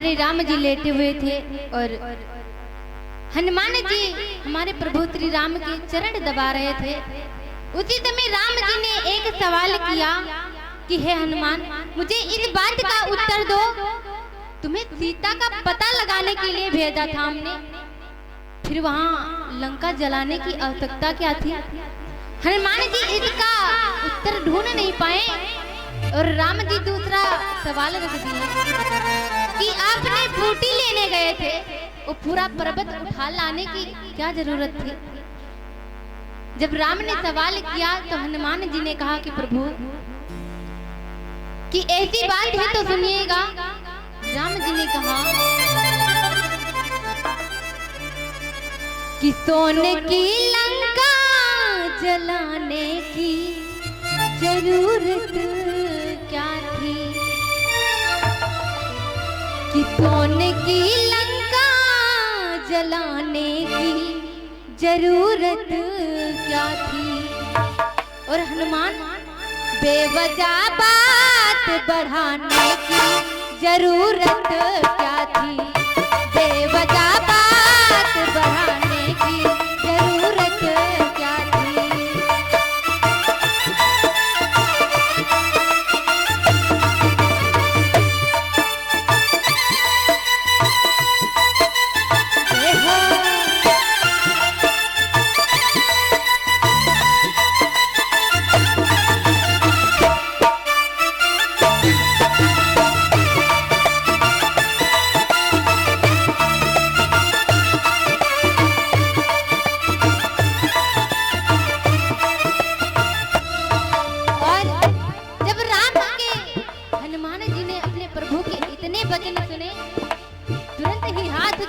श्री राम जी लेटे हुए थे और हनुमान जी हमारे प्रभु श्री राम के चरण दबा रहे थे। उसी समय राम जी ने एक सवाल किया कि हे हनुमान, मुझे इस बात का उत्तर दो, तुम्हें सीता का पता लगाने के लिए भेजा था हमने, फिर वहां लंका जलाने की आवश्यकता क्या थी? हनुमान जी इसका उत्तर ढूंढ नहीं पाए और राम जी दूसरा सवाल रख दिया कि आपने बूटी लेने गए थे, वो पूरा पर्वत उठा लाने की क्या जरूरत थी? जब राम ने सवाल किया तो हनुमान जी ने कहा कि प्रभु कि ऐसी बात है तो सुनिएगा। राम जी ने कहा कि सोने की लंका जलाने की जरूरत क्या थी, कि सोने की लंका जलाने की जरूरत क्या थी? और हनुमान बेवजह बात बढ़ाने की जरूरत क्या थी? बेवजह बात बढ़ाने की जरूरत क्या थी?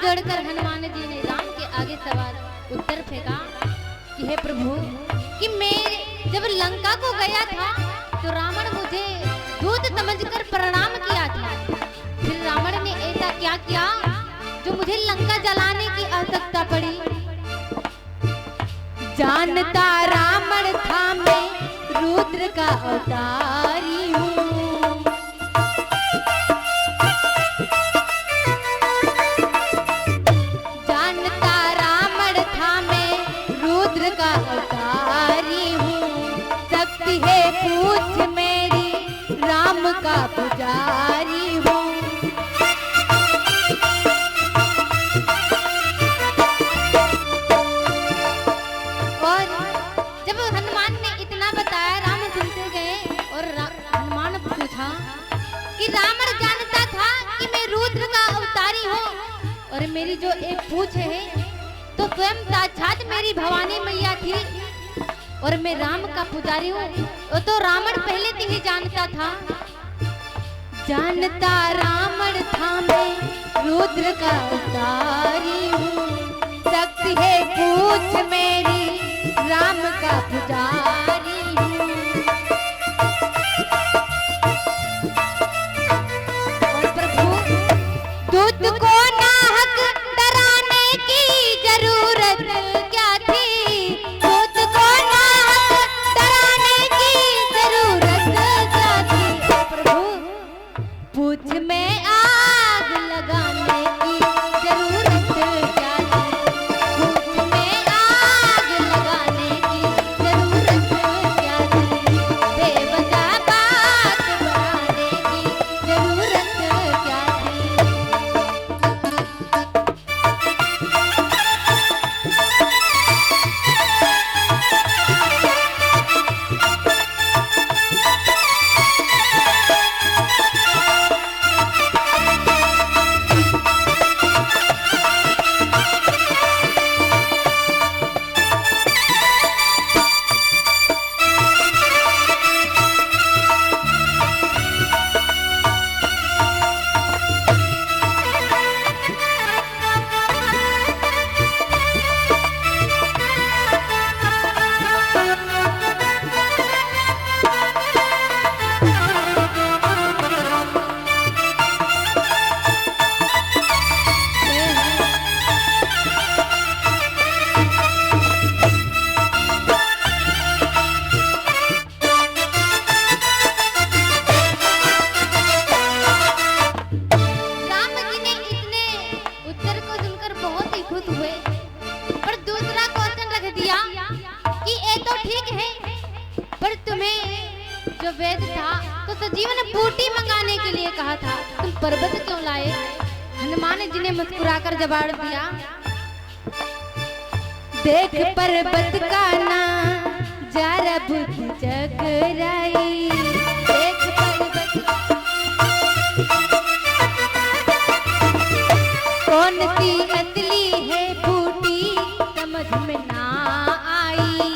जोड़कर हनुमान जी ने राम के आगे सवाल उत्तर फेंका कि हे प्रभु कि मैं जब लंका को गया था तो रावण मुझे दूत समझकर प्रणाम किया था, फिर रावण ने ऐसा क्या किया जो मुझे लंका जलाने की आवश्यकता पड़ी? जानता रावण था मैं रुद्र का अवतारी हूँ, पूछ मेरी राम का पुजारी हूँ। और जब हनुमान ने इतना बताया, राम सुनते गए और हनुमान पूछा कि रावण जानता था कि मैं रुद्र का अवतारी हूँ और मेरी जो एक पूछ है तो स्वयं साक्षात मेरी भवानी मैया थी और मैं राम का पुजारी हूँ, वो तो रावण पहले से ही जानता था। जानता रावण था मैं रुद्र का अवतारी हूँ, शक्ति है पूछ मेरी राम का पुजारी हूँ। और प्रभु दूत को नाहक डराने की जरूरत क्या थी? पूछ में आग लगाने की जरूरत क्या थी? पूछ में आग लगाने की जरूरत क्या थी? बेवजह बात बढ़ाने की जरूरत क्या थी? वेद था तो सजीवन बूटी मंगाने के लिए कहा था, तुम पर्वत क्यों लाए? हनुमान जी ने मुस्कुराकर जवाब दिया, देख पर्वत का ना जरा बुद्धि चकराई, देख पर्वत कौन सी असली है बूटी समझ में ना आई।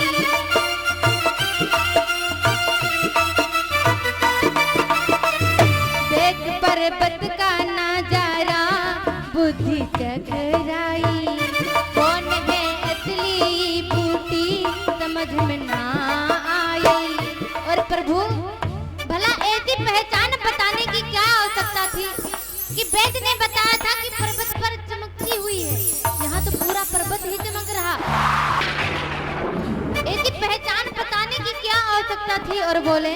देख पर्वत का नजारा बुद्धि चकराई, कौन है असली बूटी समझ में ना आई। और प्रभु भला ऐसी पहचान बताने की क्या आवश्यकता थी कि वेद ने बताया था कि पर्वत पर चमकती हुई है, यहाँ तो पूरा पर्वत ही चमक रहा। ऐसी पहचान बताने की क्या आवश्यकता थी? और बोले,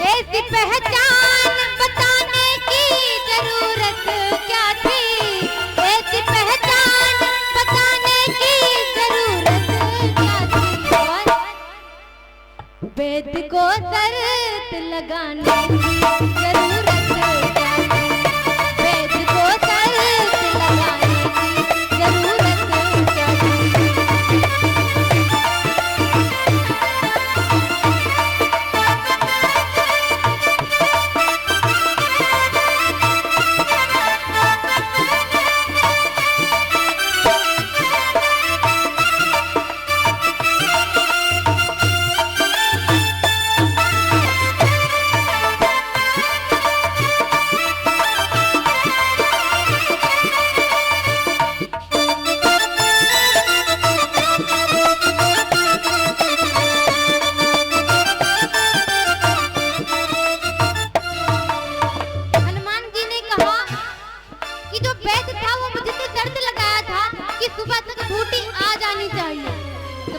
ऐसी पहचान बताने की जरूरत क्या थी? ऐसी पहचान बताने की जरूरत क्या थी? और वेद को शर्त लगाने की जरूरत क्या थी? वेद को शर्त लगाने की जरूरत क्या थी?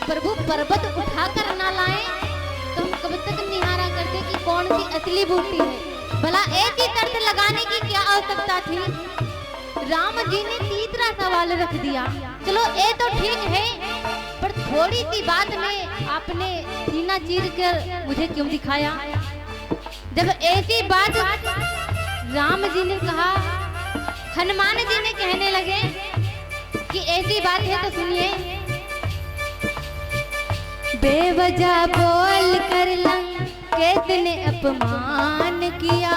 प्रभु पर्वत उठाकर ना लाए तो हम कब तक निहारा करते कि कौन सी असली बूटी है। भला ऐसी शर्त लगाने की क्या आवश्यकता थी? राम जी ने तीसरा सवाल रख दिया, चलो ये तो ठीक है, पर थोड़ी सी बात में आपने सीना चीर कर मुझे क्यों दिखाया? जब ऐसी बात राम जी ने कहा, हनुमान जी ने कहने लगे कि ऐसी बात है तो सुनिए। बेवजह बोल कर लंकेश ने अपमान किया,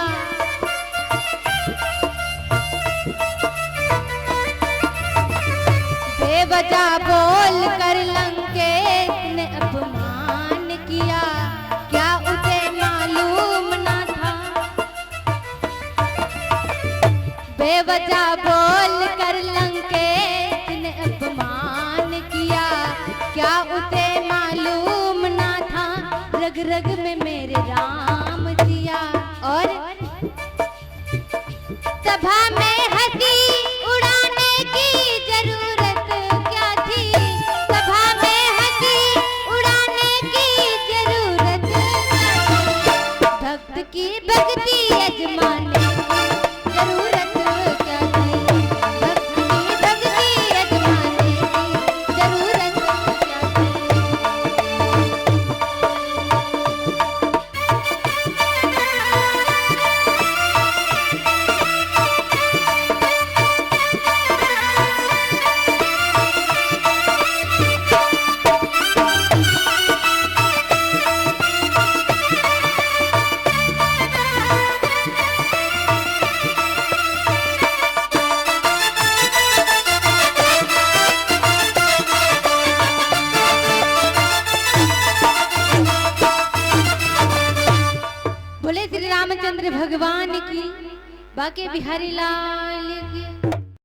बेवजह बोल कर लंकेश ने अपमान किया, क्या उसे मालूम ना था? बेवजह बोल कर लंकेश ने अपमान किया, क्या उसे मालूम ना था रग रग में मेरे राम जिया। और सभा में हंसी उड़ाने की जरूरत क्या थी? सभा में हंसी उड़ाने की जरूरत क्या थी? भक्त की भक्ति अजमाने की जरूरत क्या थी? भक्त की भक्ति अजमाने की जरूरत क्या थी? बोले श्री रामचंद्र भगवान की, बाके बिहारी लाल की।